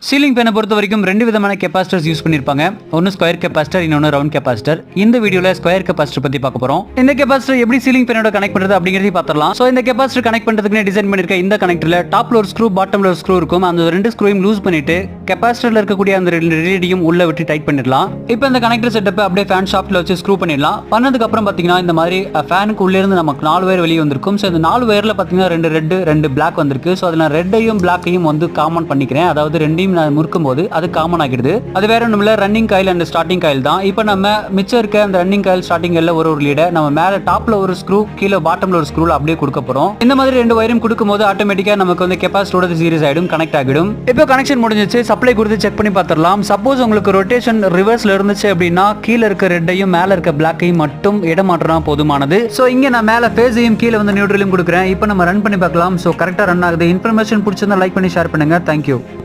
Ceiling ஃபேனை பொறுத்த வரைக்கும் ரெண்டு விதமான கெபாசிட்டர்ஸ் யூஸ் பண்ணிருப்பாங்க. ஒன்னு ஸ்கொயர் கெபாசிட்டர், இன்னொன்னு ரவுண்ட் கெபாசிட்டர். இந்த வீடியோல ஸ்கொயர் கெபாசிட்டர் பத்தி பார்க்க போறோம். இந்த கெபாசிட்டர் எப்படி சீலிங் ஃபேனோட கனெக்ட் பண்றது அப்படிங்கறதை பார்த்தறலாம். சோ இந்த கெபாசிட்டர் கனெக்ட் பண்றதுக்கு டிசைன் பண்ணிருக்க இந்த கனெக்டர்ல டாப்ல ஒரு ஸ்க்ரூ, பாட்டம்ல ஒரு ஸ்க்ரூ இருக்கும். அந்த ரெண்டு ஸ்க்ரூவையும் லூஸ் பண்ணிட்டு கெபாசிட்டர்ல இருக்கக்கூடிய அந்த ரெண்டு ரிலேடியும் உள்ள விட்டு டைட் பண்ணிடலாம். இப்போ இந்த கனெக்டர் செட்டப் அப்படியே ஃபேன் ஷாஃப்ட்ல வச்சு ஸ்க்ரூ பண்ணிடலாம். பண்ணதுக்கு அப்புறம் பாத்தீங்கன்னா இந்த மாதிரி ஃபேனுக்கு உள்ள இருந்து நமக்கு 4 வயர் வெளியே வந்திருக்கும். சோ இந்த 4 வயர்ல பாத்தீங்கன்னா ரெண்டு ரெட், ரெண்டு பிளாக் வந்திருக்கு. சோ அதுல ரெட்டையும் பிளாக்கையும் வந்து காமன் பண்ணிக்கிறேன். அதாவது ரெண்டையும் நான் முறுக்கும் போது அது காமன் ஆகிடுது. அது வேற ஒண்ணும் இல்ல, running coil and starting coil தான். இப்போ நம்ம மிச்சம் இருக்க அந்த ரன்னிங் காயில், ஸ்டார்டிங் காயில்ல ஒரு லீட நம்ம மேல டாப்ல ஒரு ஸ்க்ரூ, கீழே பாட்டம்ல ஒரு ஸ்க்ரூல அப்படியே கொடுக்க போறோம். இந்த மாதிரி ரெண்டு வயரும் கொடுக்கும்போது ஆட்டோமேட்டிக்கா நமக்கு வந்து கெபாசிட்டரோட சீரிஸ் ஆயிடும், கனெக்ட் ஆகிடும். இப்போ கனெக்ஷன் முடிஞ்சிச்சு. சப்ளை கொடுத்து செக் பண்ணி பார்த்துடலாம். சப்போஸ் உங்களுக்கு ரொட்டேஷன் ரிவர்ஸ்ல இருந்துச்சு அப்படின்னா கீழே இருக்க ரெட்டையும் மேல இருக்க பிளாக்கையும் மட்டும் இடமாற்றினா போதுமானது. சோ இங்க நான் மேல பேஸையும் கீழே வந்து நியூட்ரலையும் கொடுக்குறேன். இப்போ நம்ம ரன் பண்ணி பார்க்கலாம். சோ கரெக்டா ரன் ஆகுது. இன்ஃபர்மேஷன் பிடிச்சிருந்தா லைக் பண்ணி ஷேர் பண்ணுங்க. தேங்க்யூ.